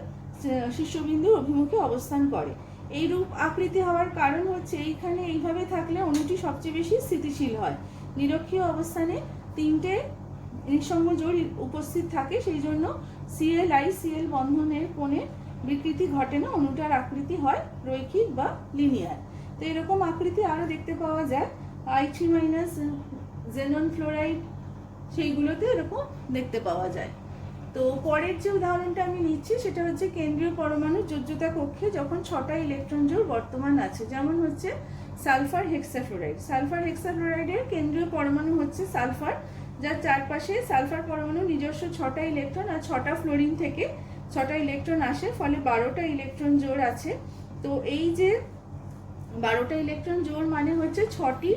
শীর্ষবিন্দুর অভিমুখে অবস্থান করে। এই রূপ আকৃতি হওয়ার কারণ হচ্ছে এইখানে এইভাবে থাকলে অণুটি সবচেয়ে বেশি স্থিতিশীল হয়। নিরক্ষীয় অবস্থানে 3টে নিঃসঙ্গ জোড় উপস্থিত থাকে, সেই জন্য Cl-ICl বন্ধনের কোণে বিকৃতি ঘটে না, অণুটার আকৃতি হয় রৈখিক বা লিনিয়ার। তো এরকম আকৃতি আরও দেখতে পাওয়া যায় I3- জেনন ফ্লোরাইড, সেইগুলোতে এরকম দেখতে পাওয়া যায়। তো পরের যে উদাহরণটা আমি নিচ্ছি সেটা হচ্ছে কেন্দ্রীয় পরমাণুর যোজ্যতা কক্ষে যখন 6টা ইলেকট্রন জোড় বর্তমান আছে, যেমন হচ্ছে সালফার হেক্সাফ্লোরাইড। সালফার হেক্সাফ্লোরাইডের কেন্দ্রীয় পরমাণু হচ্ছে সালফার, যার চারপাশে সালফার পরমাণু নিজস্ব 6টা ইলেকট্রন আর 6টা ফ্লোরিন থেকে 6টা ইলেকট্রন আসে, ফলে 12টা ইলেকট্রন জোড় আছে। তো এই যে 12টা ইলেকট্রন জোড় মানে হচ্ছে 6টি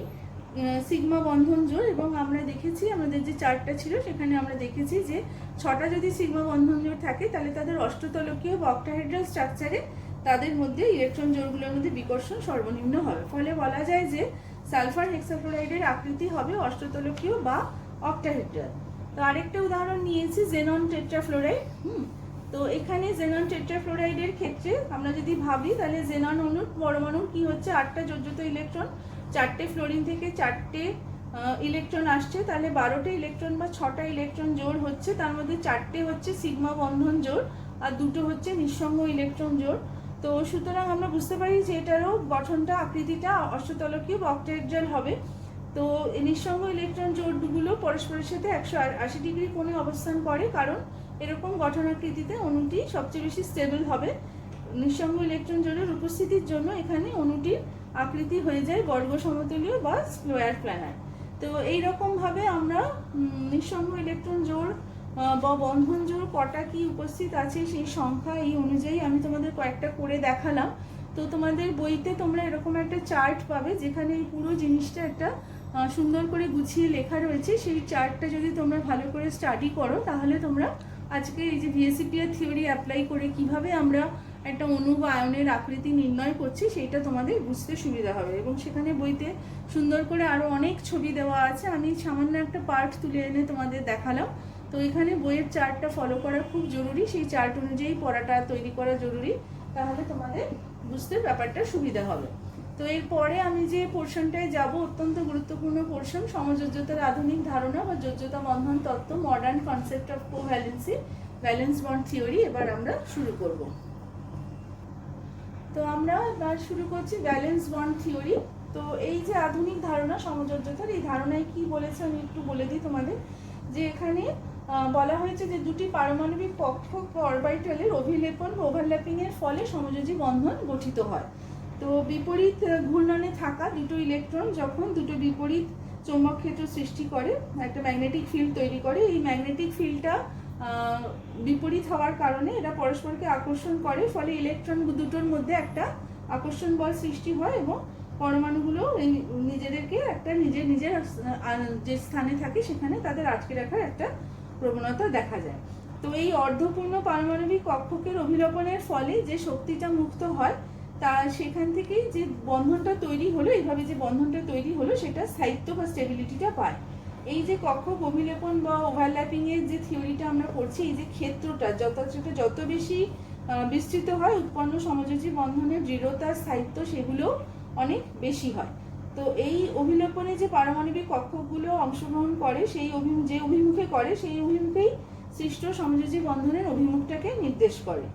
সিগমা বন্ধন জোড়, এবং আমরা দেখেছি আমাদের যে চার্টটা ছিল সেখানে আমরা দেখেছি যে 6টা যদি সিগমা বন্ধন জোড় থাকে তাহলে তাদের অষ্টতলকীয় বা অক্টাহেড্রাল স্ট্রাকচারে তাদের মধ্যে ইলেকট্রন জোড়গুলোর মধ্যে বিকর্ষণ সর্বনিম্ন হবে, ফলে বলা যায় যে সালফার হেক্সাফ্লোরাইডের আকৃতি হবে অষ্টতলকীয় বা অক্টাহেড্রাল। তো আরেকটা উদাহরণ নিয়েছি জেনন টেট্রাফ্লোরাইড। তো এখানে জেনন টেট্রাফ্লোরাইডের ক্ষেত্রে আমরা যদি ভাবি তাহলে জেনন অণুর পরমাণুর কি হচ্ছে 8টা যোজ্যতা ইলেকট্রন, 4টে ফ্লোরিন থেকে 4টে ইলেকট্রন আসছে, তাহলে 12টে ইলেকট্রন বা 6টা ইলেকট্রন জোড় হচ্ছে, তার মধ্যে 4টে হচ্ছে সিগমা বন্ধন জোড় আর 2টো হচ্ছে নিঃসঙ্গ ইলেকট্রন জোড়। তো সুতরাং আমরা বুঝতে পারি যে এটারও গঠনটা আকৃতিটা অষ্টতলকীয় বা অক্টাহেড্রাল হবে। তো নিঃসঙ্গ ইলেকট্রন জোড়গুলো পরস্পরের সাথে 180 ডিগ্রি কোণে অবস্থান করে, কারণ এরকম গঠনাকৃতিতে অণুটি সবচেয়ে বেশি স্টেবল হবে। নিঃসঙ্গ ইলেকট্রন জোড়ের উপস্থিতির জন্য এখানে অণুটির আকৃতি হয়ে যায় বর্গ সমতলীয় বা স্কোয়ার প্ল্যানার। তো এইরকমভাবে আমরা নিঃসঙ্গ ইলেকট্রন জোড় বা বন্ধন জোড় কটা কি উপস্থিত আছে সেই সংখ্যা এই অনুযায়ী আমি তোমাদের কয়েকটা করে দেখালাম। তো তোমাদের বইতে তোমরা এরকম একটা চার্ট পাবে যেখানে এই পুরো জিনিসটা একটা সুন্দর করে গুছিয়ে লেখা রয়েছে। সেই চার্টটা যদি তোমরা ভালো করে স্টাডি করো তাহলে তোমরা আজকে এই যে ভিএসিপিআর থিওরি অ্যাপ্লাই করে কিভাবে আমরা একটা অণু বা আয়নের আকৃতি নির্ণয় করছি সেইটা তোমাদের বুঝতে সুবিধা হবে। এবং সেখানে বইতে সুন্দর করে আরও অনেক ছবি দেওয়া আছে, আমি সামান্য একটা পার্ট তুলে এনে তোমাদের দেখালাম। তো এখানে বইয়ের চার্টটা ফলো করা খুব জরুরি, সেই চার্ট অনুযায়ী পড়াটা তৈরি করা জরুরি, তাহলে তোমাদের বুঝতে ব্যাপারটা সুবিধা হবে। তো এরপরে আমি যে পোর্শনটায় যাব, অত্যন্ত গুরুত্বপূর্ণ পোর্শন, সমযোজ্যতার আধুনিক ধারণা বা যোজ্যতা বন্ধন তত্ত্ব, modern concept of covalency, valence bond theory. এবার আমরা শুরু করব। তো আমরা এবার শুরু করছি ভ্যালেন্স বন্ড থিওরি। তো এই যে আধুনিক ধারণা সমযোজ্যতার, এই ধারণায় কি বলেছে আমি একটু বলে দিই তোমাদের। যে এখানে বলা হয়েছে যে দুটি পারমাণবিক কক্ষক অরবিটালের অভিলেপন বা ওভারল্যাপিং এর ফলে সমযোজী বন্ধন গঠিত হয়। তো তো বিপরীত ঘূর্ণনে থাকা দুটো ইলেকট্রন যখন দুটো বিপরীত চৌম্বক ক্ষেত্র সৃষ্টি করে, একটা ম্যাগনেটিক ফিল্ড তৈরি করে, এই ম্যাগনেটিক ফিল্ডটা বিপরীত হওয়ার কারণে এরা পরস্পরকে আকর্ষণ করে, ফলে ইলেকট্রন দুটোর মধ্যে একটা আকর্ষণ বল সৃষ্টি হয় এবং পরমাণুগুলো নিজেদেরকে একটা নিজের নিজের যে স্থানে থাকে সেখানে তাদের আটকে রাখার একটা প্রবণতা দেখা যায়। তো এই অর্ধপূর্ণ পারমাণবিক কক্ষকের অভিলপনের ফলে যে শক্তিটা মুক্ত হয় তা সেখান থেকেই যে বন্ধনটা তৈরি হলো, এইভাবে যে বন্ধনটা তৈরি হলো সেটা স্থায়িত্ব বা স্টেবিলিটিটা পায়। এই যে কক্ষক অভিলেপন বা ওভারল্যাপিং এর যে থিওরিটা আমরা পড়ছি, এই যে ক্ষেত্রটা যত বেশি বিস্তৃত হয় উৎপন্ন সমযোজী বন্ধনের দৃঢ়তা স্থায়িত্ব সেগুলো অনেক বেশি হয়। তো এই অভিলেপনে যে পারমাণবিক কক্ষকগুলো অংশগ্রহণ করে সেই যে অভিমুখে করে সেই অভিমুখেই সৃষ্ট সমযোজী বন্ধনের অভিমুখটাকে নির্দেশ করে।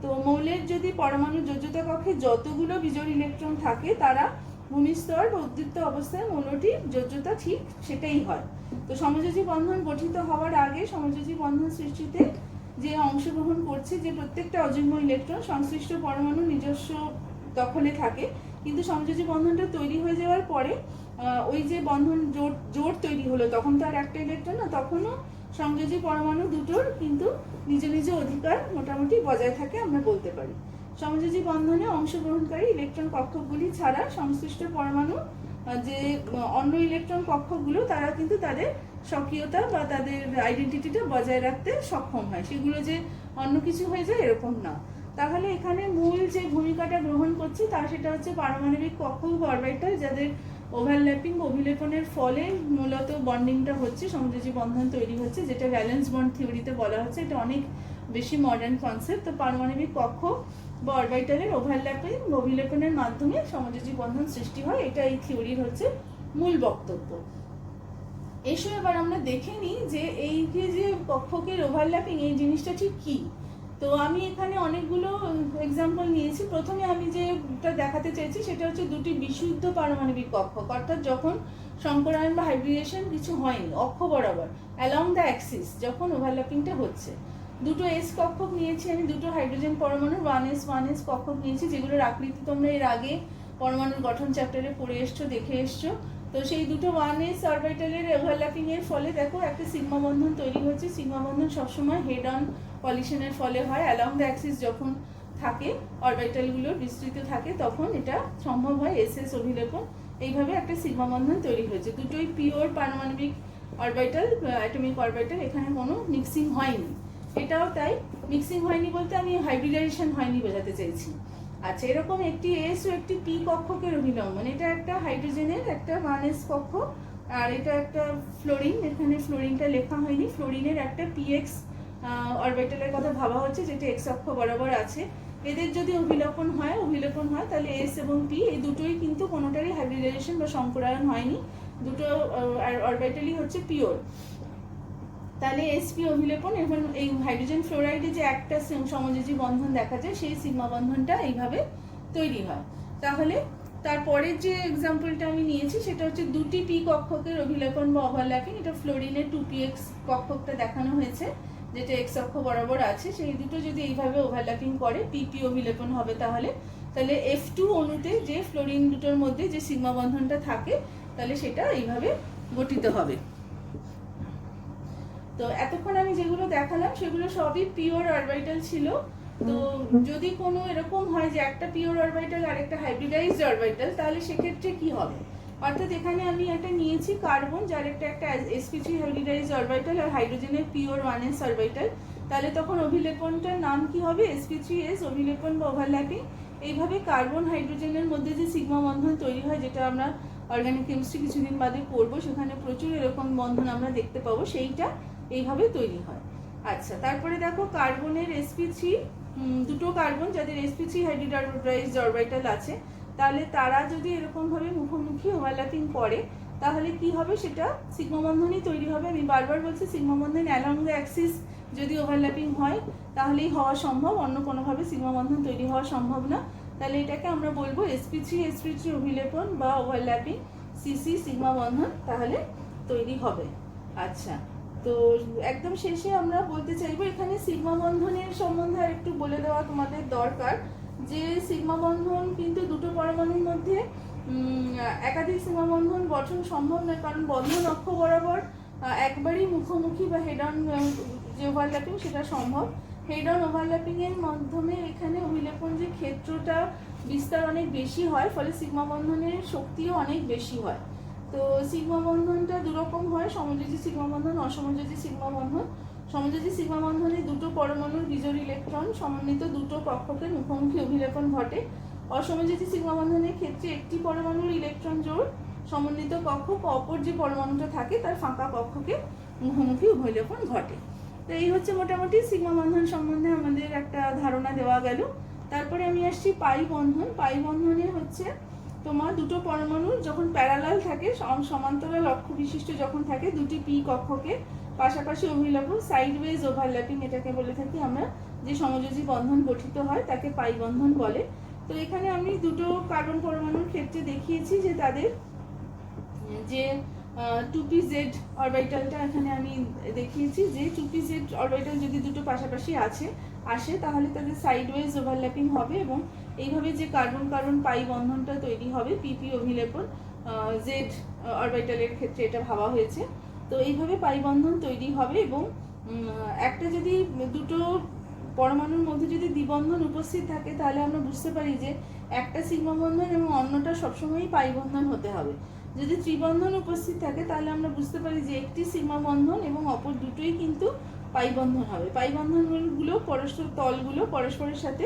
তো মৌলের যদি পরমাণু যোজ্যতা কক্ষে যতগুলো বিজোড় ইলেকট্রন থাকে তারা ভূমিস্তর বা উদ্দীপ্ত অবস্থায় মৌলটির যোজ্যতা ঠিক সেটাই হয়। তো সমযোজী বন্ধন গঠিত হওয়ার আগে সমযোজী বন্ধন সৃষ্টিতে যে অংশগ্রহণ করছে যে প্রত্যেকটা অযুগ্ম ইলেকট্রন সংশ্লিষ্ট পরমাণু নিজস্ব দখলে থাকে, কিন্তু সমযোজী বন্ধনটা তৈরি হয়ে যাওয়ার পরে ওই যে বন্ধন জোট তৈরি হলো তখন তো আর একটা ইলেকট্রন না, তখনও সংযোজী পরমাণু দুটোর কিন্তু নিজ নিজ অধিকার মোটামুটি বজায় থাকে আমরা বলতে পারি। সমযোজী বন্ধনে অংশগ্রহণকারী ইলেকট্রন কক্ষকগুলি ছাড়া সংশ্লিষ্ট পরমাণু যে অন্য ইলেকট্রন কক্ষকগুলো তারা কিন্তু তাদের স্বকীয়তা বা তাদের আইডেন্টিটিটা বজায় রাখতে সক্ষম হয়, সেগুলো যে অন্য কিছু হয়ে যায় এরকম না। তাহলে এখানে মূল যে ভূমিকাটা গ্রহণ করছে তা সেটা হচ্ছে পারমাণবিক কক্ষক বা অরবিটাল যাদের ওভারল্যাপিং অভিলেপনের ফলে মূলত বন্ডিংটা হচ্ছে, সমযোজী বন্ধন তৈরি হচ্ছে, যেটা ভ্যালেন্স বন্ড থিওরিতে বলা হচ্ছে। এটা অনেক বেশি মডার্ন কনসেপ্ট। তো পারমাণবিক কক্ষক বা অরবিটালের ওভারল্যাপিং অভিলেপনের মাধ্যমে সমযোজী বন্ধন সৃষ্টি হয়, এটা এই থিওরির হচ্ছে মূল বক্তব্য। এসো এবার আমরা দেখে নিই যে এই যে কক্ষকের ওভারল্যাপিং এই জিনিসটা ঠিক কি। তো আমি এখানে অনেকগুলো এক্সাম্পল নিয়েছি। প্রথমে আমি যেটা দেখাতে চাইছি সেটা হচ্ছে দুটি বিশুদ্ধ পারমাণবিক কক্ষক, অর্থাৎ যখন সংকরায়ন বা হাইব্রিডেশন কিছু হয়নি, অক্ষ বরাবর অ্যালং দ্য অ্যাক্সিস যখন ওভারল্যাপিংটা হচ্ছে। দুটো এস কক্ষক নিয়েছি আমি, দুটো হাইড্রোজেন পরমাণু 1s কক্ষক নিয়েছি, যেগুলোর আকৃতি তোমরা এর আগে পরমাণুর গঠন চ্যাপ্টারে পড়ে এসছো, দেখে এসছো। তো সেই দুটো 1s অরবিটালের ওভারল্যাপিং এর ফলে দেখো একটা সিগমা বন্ধন তৈরি হচ্ছে। সিগমা বন্ধন সবসময় হেড অন কলিশনের ফলে হয়, অ্যালং দ্য অ্যাক্সিস যখন থাকে অরবিটালগুলোর বিস্তৃত থাকে তখন এটা সম্ভব হয় এস অভিলেপন। এইভাবে একটা সিগমা বন্ধন তৈরি হয়েছে। দুটোই পিওর পারমাণবিক অরবিটাল, অ্যাটমিক অরবিটাল, এখানে কোনো মিক্সিং হয়নি। এটাও তাই, মিক্সিং হয়নি বলতে আমি হাইব্রিডাইজেশন হয়নি বোঝাতে চাইছি। আচ্ছা, এরকম একটি এস ও একটি পি কক্ষকের অভিলম্বন, এটা একটা হাইড্রোজেনের একটা 1s কক্ষক, আর এটা একটা ফ্লোরিন, এখানে ফ্লোরিনটা লেখা হয়নি, ফ্লোরিনের একটা পিএক্স অরবিটালের কথা ভাবা হচ্ছে যেটা এক্স অক্ষ বরাবর আছে। এদের যদি অভিলেপন হয় তাহলে এস এবং পি এই দুটোই কিন্তু কোনোটারই হাইব্রিডাইজেশন বা সংকরায়ন হয়নি, দুটো অরবিটালই হচ্ছে পিওর। তাহলে এসপি অভিলেপন এবং এই হাইড্রোজেন ফ্লোরাইডে যে একটা সমযোজী বন্ধন দেখা যায় সেই সিগমা বন্ধনটা এইভাবে তৈরি হয়। তাহলে তারপরের যে এক্সাম্পলটা আমি নিয়েছি সেটা হচ্ছে দুটি পি কক্ষকের অভিলেপন বা ওভারল্যাপিং। এটা ফ্লোরিনের 2px কক্ষকটা দেখানো হয়েছে যেটা এক্স অক্ষ বরাবর আছে, সেই দুটো যদি এইভাবে ওভারল্যাপিং করে পিপি অভিলেপন হবে। তাহলে F2 অণুতে যে ফ্লোরিন দুটোর মধ্যে যে সিগমা বন্ধনটা থাকে তাহলে সেটা এইভাবে গঠিত হবে। তো এতক্ষণ আমি যেগুলো দেখালাম সেগুলো সবই পিওর অরবিটাল ছিল। তো যদি কোনো এরকম হয় যে একটা পিওর অরবিটাল আর একটা হাইব্রিডাইজড অরবিটাল, তাহলে সেক্ষেত্রে কি হবে? অর্থাৎ এখানে আমি একটা নিয়েছি কার্বন যার একটা sp3 হাইব্রিডাইজড অরবিটাল আর হাইড্রোজেনের পিওর 1s অরবিটাল, তাহলে তখন অভিলেপনটার নাম কি হবে? sp3s অভিলেপন বা ওভারল্যাপিং। এইভাবে কার্বন হাইড্রোজেনের মধ্যে যে সিগমা বন্ধন তৈরি হয়, যেটা আমরা অর্গানিক কেমিস্ট্রি কিছুদিন বাদে পড়বো, সেখানে প্রচুর এরকম বন্ধন আমরা দেখতে পাবো, সেইটা এইভাবে তৈরি হয়। আচ্ছা, তারপরে দেখো কার্বনের sp3, দুটো কার্বন যাদের sp3 হাইব্রিডাইজড অরবিটাল আছে, তাহলে তারা যদি এরকম ভাবে মুখোমুখি ওভারল্যাপিং করে তাহলে কি হবে? সেটা সিগমা বন্ধনই তৈরি হবে। আমি বারবার বলছি sigma Bandhan along the Axis যদি ওভারল্যাপিং হয় তাহলেই হওয়া সম্ভব, অন্য কোনোভাবে সিগমা বন্ধন তৈরি হওয়া সম্ভব না। তাহলে এটাকে আমরা বলবো sp3 অভিলেপন বা ওভারল্যাপিং সিসি সিগমা বন্ধন তাহলে তৈরি হবে। আচ্ছা, তো একদম শেষে আমরা বলতে চাইবো এখানে সিগমা বন্ধনের সম্বন্ধে আর একটু বলে দেওয়া তোমাদের দরকার। যে সিগমা বন্ধন কিন্তু দুটো পরমাণুর মধ্যে একাধিক সিগমা বন্ধন গঠন সম্ভব নয়, কারণ বন্ধন অক্ষ বরাবর একবারই মুখোমুখি বা হেড অন যে ওভারল্যাপিং সেটা সম্ভব। হেড অন ওভারল্যাপিং এর মাধ্যমে এখানে অভিলেপন যে ক্ষেত্রটা বিস্তার অনেক বেশি হয়, ফলে সিগমা বন্ধনের শক্তিও অনেক বেশি হয়। তো সিগমা বন্ধনটা দুরকম হয়, সমযোজী সিগমা বন্ধন, অসমযোজী সিগমা বন্ধন। সমযোজী সিগমা বন্ধনে দুটো পরমাণুর বিজোড় ইলেকট্রন সমন্বিত দুটো কক্ষকে মুখোমুখি অভিলেপন ঘটে। অসমযোজী সিগমা বন্ধনের ক্ষেত্রে একটি পরমাণুর ইলেকট্রন জোড় সমন্বিত কক্ষ অপর যে পরমাণুটা থাকে তার ফাঁকা কক্ষকে মুখোমুখি অভিলেপন ঘটে। তো এই হচ্ছে মোটামুটি সিগমা বন্ধন সম্বন্ধে আমাদের একটা ধারণা দেওয়া গেল। তারপরে আমি আসছি পাই বন্ধন। পাই বন্ধনে হচ্ছে তোমার দুটো পরমাণু যখন প্যারালাল থাকে, সমান্তরাল অক্ষ বিশিষ্ট যখন থাকে, দুটি পি কক্ষকে পাশাপাশি অভিলেপন, সাইডওয়েজ ওভারল্যাপিং এটাকে বলে থাকি আমরা, যে সমযোজী বন্ধন গঠিত হয় তাকে পাই বন্ধন বলে। তো এখানে আমি দুটো কার্বন পরমাণুর ক্ষেত্রে দেখিয়েছি যে তাদের যে 2pz অরবিটালটা এখানে আমি দেখিয়েছি যে 2pz অরবিটাল যদি দুটো পাশাপাশি আসে তাহলে তাদের সাইডওয়েজ ওভারল্যাপিং হবে, এবং এইভাবে যে কার্বন কার্বন পাই বন্ধনটা তৈরি হবে পিপি অভিলেপন জেড অরবিটালের ক্ষেত্রে এটা ভাবা হয়েছে। তো এইভাবে পাই বন্ধন তৈরি হবে, এবং একটা যদি দুটো পরমাণুর মধ্যে যদি দ্বিবন্ধন উপস্থিত থাকে তাহলে আমরা বুঝতে পারি যে একটা সিগমা বন্ধন এবং অন্যটা সবসময়ই পাই বন্ধন হতে হবে। যদি ত্রিবন্ধন উপস্থিত থাকে তাহলে আমরা বুঝতে পারি যে একটি সিগমা বন্ধন এবং অপর দুটোই কিন্তু পাই বন্ধন হবে। পাই বন্ধনগুলো তলগুলো পরস্পরের সাথে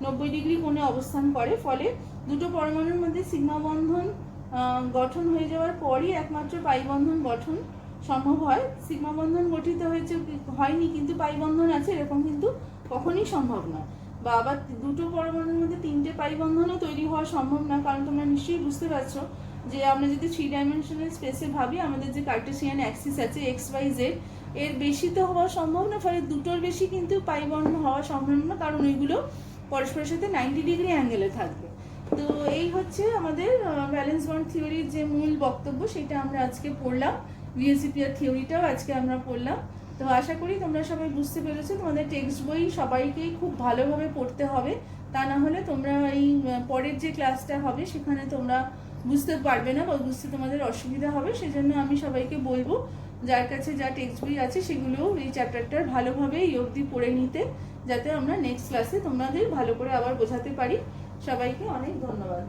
90 ডিগ্রি কোণে অবস্থান করে, ফলে দুটো পরমাণুর মধ্যে সিগমা বন্ধন গঠন হয়ে যাওয়ার পরই একমাত্র পাই বন্ধন গঠন সম্ভব হয়। সিগমা বন্ধন গঠিত হয়নি কিন্তু পাই বন্ধন আছে, এরকম কিন্তু কখনই সম্ভব নয়। বা আবার দুটো পরমাণুর মধ্যে তিনটে পাই বন্ধনও তৈরি হওয়া সম্ভব না, কারণ তোমরা নিশ্চয়ই বুঝতে পারছো যে আমরা যদি 3 ডাইমেনশনাল স্পেসে ভাবি, আমাদের যে কার্টেসিয়ান অ্যাক্সিস আছে XYZ, এর বেশি তো হওয়া সম্ভব না, ফলে দুটোর বেশি কিন্তু পাই বন্ধন হওয়া সম্ভব না, কারণ ওইগুলো পরস্পরের সাথে 90 ডিগ্রি অ্যাঙ্গেলে থাকবে। তো এই হচ্ছে আমাদের ভ্যালেন্স বন্ড থিওরির যে মূল বক্তব্য, সেটা আমরা আজকে পড়লাম। VSEPR থিওরিটাও আজকে আমরা পড়লাম। তো আশা করি তোমরা সবাই বুঝতে পেরেছো। তোমাদের টেক্সট বই সবাইকেই খুব ভালোভাবে পড়তে হবে, তা না হলে তোমরা এই পরের যে ক্লাসটা হবে সেখানে তোমরা বুঝতে পারবে না বা বুঝতে তোমাদের অসুবিধা হবে। সেজন্য আমি সবাইকে বলবো যার কাছে যা টেক্সট বই আছে সেগুলো এই চ্যাপ্টারটার ভালোভাবে এই অবধি পড়ে নিতে, যাতে আমরা নেক্সট ক্লাসে তোমাদের ভালো করে আবার বোঝাতে পারি। সবাইকে অনেক ধন্যবাদ।